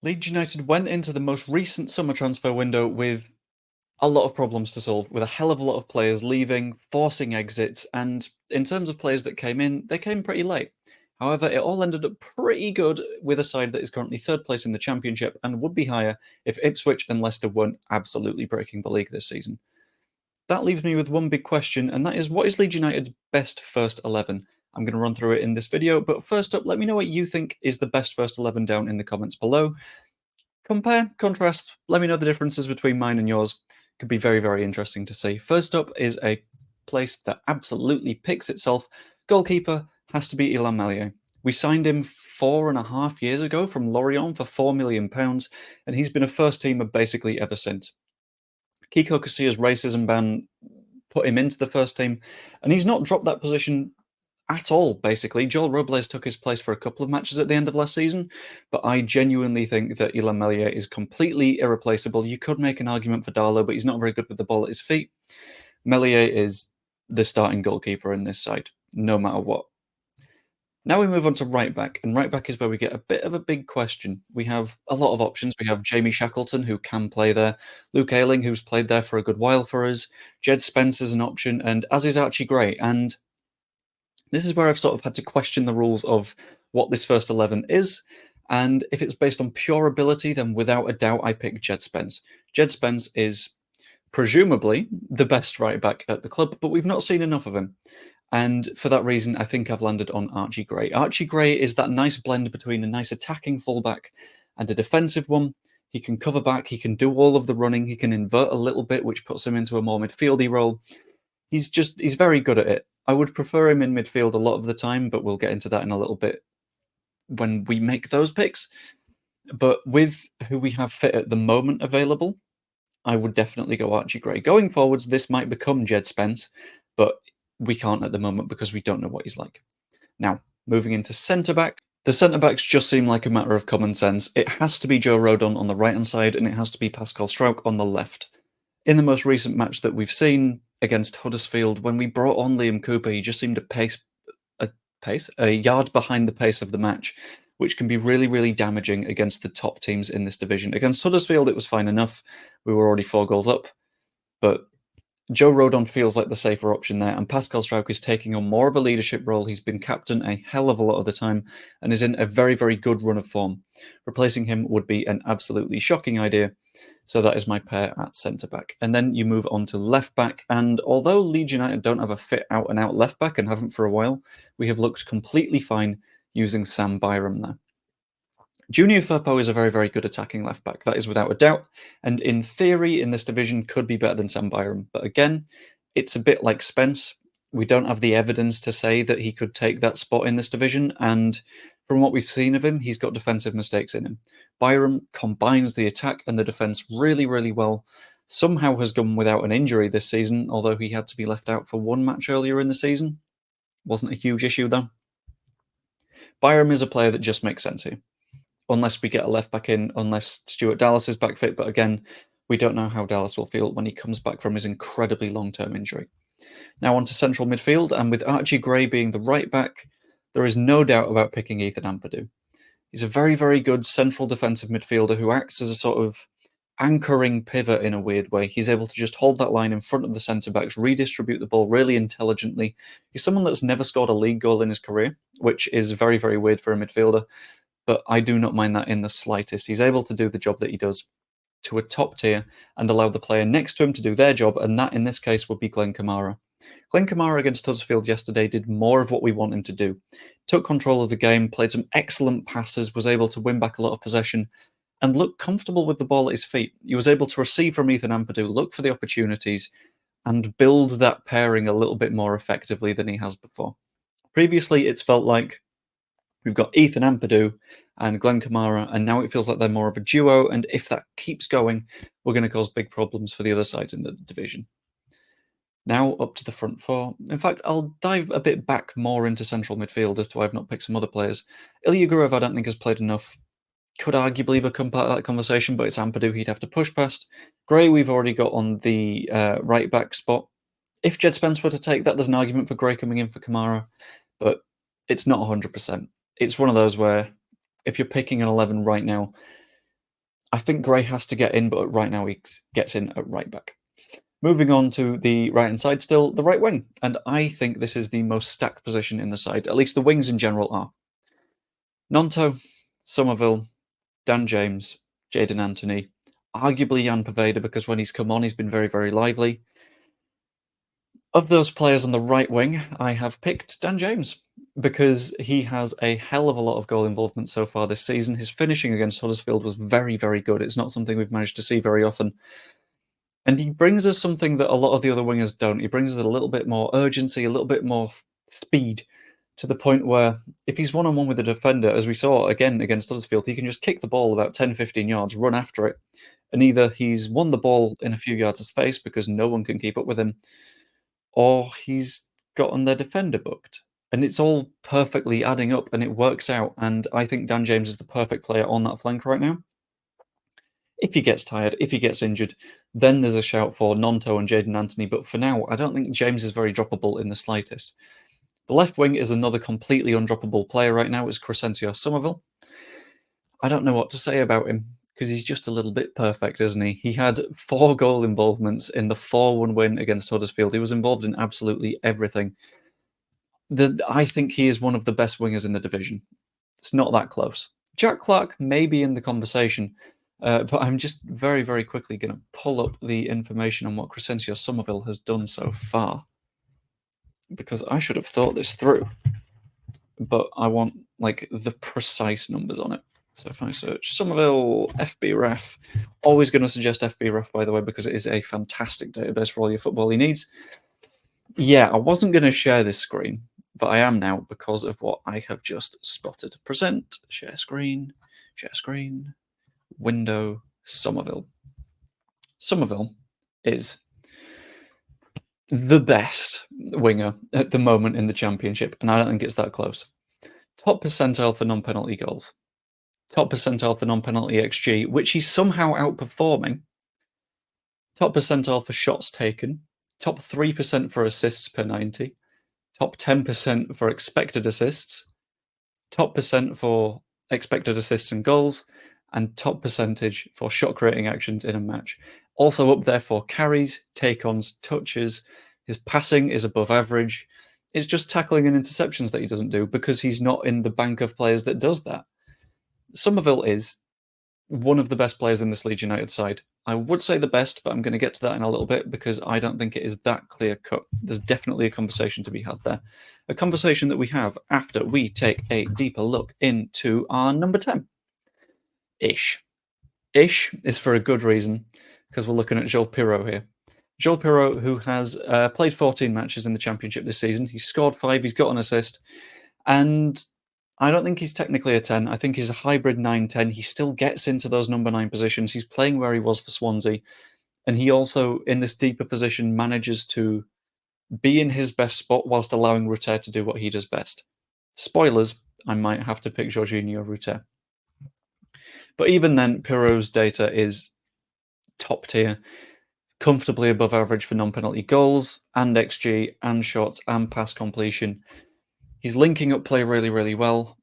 Leeds United went into the most recent summer transfer window with a lot of problems to solve, with a hell of a lot of players leaving, forcing exits, and in terms of players that came in, they came pretty late. However, it all ended up pretty good with a side that is currently third place in the Championship and would be higher if Ipswich and Leicester weren't absolutely breaking the league this season. That leaves me with one big question, and that is, what is Leeds United's best first 11? I'm going to run through it in this video, but first up, let me know what you think is the best first 11 down in the comments below. Compare, contrast, let me know the differences between mine and yours. Could be very, very interesting to see. First up is a place that absolutely picks itself. Goalkeeper has to be Illan Meslier. We signed him 4.5 years ago from Lorient for £4 million, and he's been a first teamer basically ever since. Kiko Casilla's racism ban put him into the first team, and he's not dropped that position at all, basically. Joel Robles took his place for a couple of matches at the end of last season, but I genuinely think that Illan Meslier is completely irreplaceable. You could make an argument for Darlow, but he's not very good with the ball at his feet. Meslier is the starting goalkeeper in this side, no matter what. Now we move on to right back, and right back is where we get a bit of a big question. We have a lot of options. We have Jamie Shackleton, who can play there, Luke Ayling, who's played there for a good while for us, Jed Spence is an option, and as is Archie Gray. And this is where I've sort of had to question the rules of what this first 11 is, and if it's based on pure ability, then without a doubt I pick Jed Spence. Jed Spence is presumably the best right back at the club, but we've not seen enough of him. And for that reason, I think I've landed on Archie Gray. Archie Gray is that nice blend between a nice attacking fullback and a defensive one. He can cover back, he can do all of the running, he can invert a little bit, which puts him into a more midfieldy role. He's very good at it. I would prefer him in midfield a lot of the time, but we'll get into that in a little bit when we make those picks. But with who we have fit at the moment available, I would definitely go Archie Gray. Going forwards, this might become Jed Spence, but we can't at the moment because we don't know what he's like. Now, moving into centre-back. The centre-backs just seem like a matter of common sense. It has to be Joe Rodon on the right-hand side, and it has to be Pascal Struijk on the left. In the most recent match that we've seen against Huddersfield, when we brought on Liam Cooper, he just seemed a yard behind the pace of the match, which can be really, really damaging against the top teams in this division. Against Huddersfield, it was fine enough. We were already 4 goals up, but Joe Rodon feels like the safer option there, and Pascal Struijk is taking on more of a leadership role. He's been captain a hell of a lot of the time and is in a very, very good run of form. Replacing him would be an absolutely shocking idea. So that is my pair at centre-back. And then you move on to left-back, and although Leeds United don't have a fit out-and-out left-back and haven't for a while, we have looked completely fine using Sam Byram there. Junior Firpo is a very, very good attacking left-back, that is without a doubt, and in theory, in this division, could be better than Sam Byram. But again, it's a bit like Spence. We don't have the evidence to say that he could take that spot in this division, and from what we've seen of him, he's got defensive mistakes in him. Byram combines the attack and the defence really, really well. Somehow has gone without an injury this season, although he had to be left out for one match earlier in the season. Wasn't a huge issue, though. Byram is a player that just makes sense here. Unless we get a left back in, unless Stuart Dallas is back fit. But again, we don't know how Dallas will feel when he comes back from his incredibly long-term injury. Now on to central midfield, and with Archie Gray being the right back, there is no doubt about picking Ethan Ampadu. He's a very, very good central defensive midfielder who acts as a sort of anchoring pivot in a weird way. He's able to just hold that line in front of the centre-backs, redistribute the ball really intelligently. He's someone that's never scored a league goal in his career, which is very, very weird for a midfielder. But I do not mind that in the slightest. He's able to do the job that he does to a top tier and allow the player next to him to do their job, and that in this case would be Glenn Kamara. Glenn Kamara against Huddersfield yesterday did more of what we want him to do. Took control of the game, played some excellent passes, was able to win back a lot of possession, and looked comfortable with the ball at his feet. He was able to receive from Ethan Ampadu, look for the opportunities, and build that pairing a little bit more effectively than he has before. Previously, it's felt like we've got Ethan Ampadu and Glenn Kamara, and now it feels like they're more of a duo, and if that keeps going, we're going to cause big problems for the other sides in the division. Now up to the front four. In fact, I'll dive a bit back more into central midfield as to why I've not picked some other players. Ilya Gurev I don't think has played enough. Could arguably become part of that conversation, but it's Ampadu he'd have to push past. Gray we've already got on the right back spot. If Jed Spence were to take that, there's an argument for Gray coming in for Kamara, but it's not 100%. It's one of those where if you're picking an 11 right now, I think Gray has to get in, but right now he gets in at right back. Moving on to the right-hand side still, the right wing. And I think this is the most stacked position in the side. At least the wings in general are. Nonto, Summerville, Dan James, Jadon Anthony, arguably Jan Poveda, because when he's come on, he's been very, very lively. Of those players on the right wing, I have picked Dan James because he has a hell of a lot of goal involvement so far this season. His finishing against Huddersfield was very, very good. It's not something we've managed to see very often. And he brings us something that a lot of the other wingers don't. He brings us a little bit more urgency, a little bit more speed, to the point where if he's one-on-one with a defender, as we saw again against Huddersfield, he can just kick the ball about 10, 15 yards, run after it, and either he's won the ball in a few yards of space because no one can keep up with him, or he's gotten their defender booked. And it's all perfectly adding up, and it works out, and I think Dan James is the perfect player on that flank right now. If he gets tired, if he gets injured, then there's a shout for Nonto and Jadon Anthony. But for now, I don't think James is very droppable in the slightest. The left wing is another completely undroppable player right now. It's Crysencio Summerville. I don't know what to say about him because he's just a little bit perfect, isn't he? He had 4 goal involvements in the 4-1 win against Huddersfield. He was involved in absolutely everything. I think he is one of the best wingers in the division. It's not that close. Jack Clark may be in the conversation, but I'm just very, very quickly going to pull up the information on what Crysencio Summerville has done so far, because I should have thought this through, but I want like the precise numbers on it. So if I search Summerville FB Ref, always going to suggest FB Ref, by the way, because it is a fantastic database for all your footballing needs. Yeah, I wasn't going to share this screen, but I am now because of what I have just spotted. Present, share screen, window, Summerville. Summerville is the best winger at the moment in the Championship, and I don't think it's that close. Top percentile for non-penalty goals. Top percentile for non-penalty XG, which he's somehow outperforming. Top percentile for shots taken. Top 3% for assists per 90. Top 10% for expected assists. Top percent for expected assists and goals. And top percentage for shot creating actions in a match. Also up there for carries, take-ons, touches. His passing is above average. It's just tackling and interceptions that he doesn't do because he's not in the bank of players that does that. Summerville is one of the best players in this Leeds United side. I would say the best, but I'm going to get to that in a little bit because I don't think it is that clear-cut. There's definitely a conversation to be had there. A conversation that we have after we take a deeper look into our number 10. Ish. Ish is for a good reason, because we're looking at Joel Piroe here. Joel Piroe, who has played 14 matches in the Championship this season. He's scored 5, he's got an assist, and I don't think he's technically a 10. I think he's a hybrid 9-10. He still gets into those number 9 positions. He's playing where he was for Swansea, and he also, in this deeper position, manages to be in his best spot whilst allowing Rutter to do what he does best. Spoilers, I might have to pick Georginio Rutter. But even then, Piroe's data is top tier, comfortably above average for non-penalty goals and XG and shots and pass completion. He's linking up play really, really well.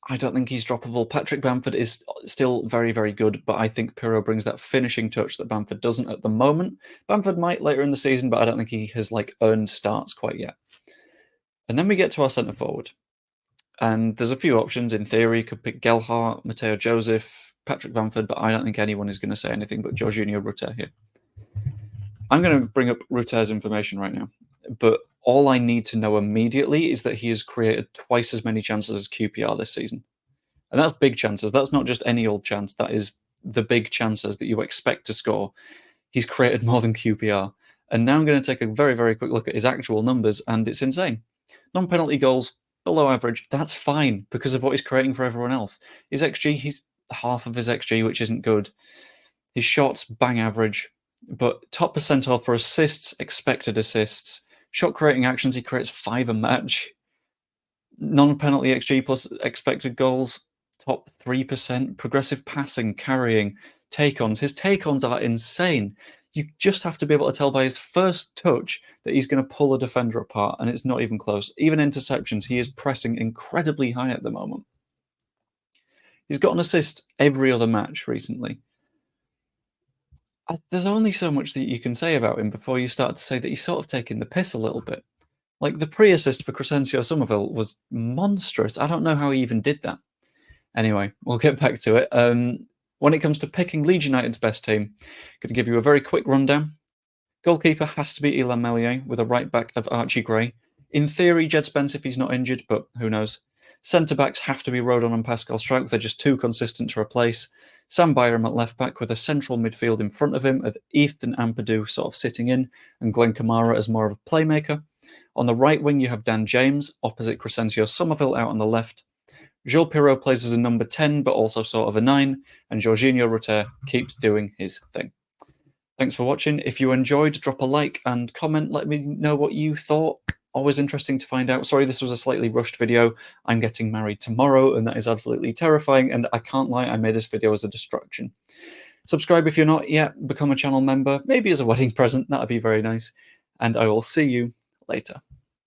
I don't think he's droppable. Patrick Bamford is still very, very good, but I think Piroe brings that finishing touch that Bamford doesn't at the moment. Bamford might later in the season, but I don't think he has earned starts quite yet. And then we get to our centre forward. And there's a few options. In theory, you could pick Gelhardt, Mateo Joseph, Patrick Bamford, but I don't think anyone is going to say anything but Georginio Rutter here. I'm going to bring up Rutter's information right now, but all I need to know immediately is that he has created twice as many chances as QPR this season. And that's big chances. That's not just any old chance. That is the big chances that you expect to score. He's created more than QPR. And now I'm going to take a very, very quick look at his actual numbers, and it's insane. Non-penalty goals, below average. That's fine because of what he's creating for everyone else. His XG, he's half of his XG, which isn't good. His shots, bang average. But top percentile for assists, expected assists. Shot creating actions, he creates 5 a match. Non-penalty XG plus expected goals, top 3%. Progressive passing, carrying, take-ons. His take-ons are insane. You just have to be able to tell by his first touch that he's going to pull a defender apart, and it's not even close. Even interceptions, he is pressing incredibly high at the moment. He's got an assist every other match recently. There's only so much that you can say about him before you start to say that he's sort of taking the piss a little bit. Like, the pre-assist for Crysencio Summerville was monstrous. I don't know how he even did that. Anyway, we'll get back to it. When it comes to picking Leeds United's best team, going to give you a very quick rundown. Goalkeeper has to be Ilan Meslier, with a right back of Archie Gray. In theory, Jed Spence if he's not injured, but who knows. Centre-backs have to be Rodon and Pascal Struijk. They're just too consistent to replace. Sam Byram at left-back, with a central midfield in front of him, with Ethan Ampadu sort of sitting in, and Glenn Kamara as more of a playmaker. On the right wing, you have Dan James, opposite Crysencio Summerville out on the left. Jules Piroe plays as a number 10, but also sort of a 9, and Georginio Rutter keeps doing his thing. Thanks for watching. If you enjoyed, drop a like and comment. Let me know what you thought. Always interesting to find out. Sorry, this was a slightly rushed video. I'm getting married tomorrow, and that is absolutely terrifying, and I can't lie, I made this video as a distraction. Subscribe if you're not yet. Become a channel member, maybe as a wedding present. That'd be very nice. And I will see you later.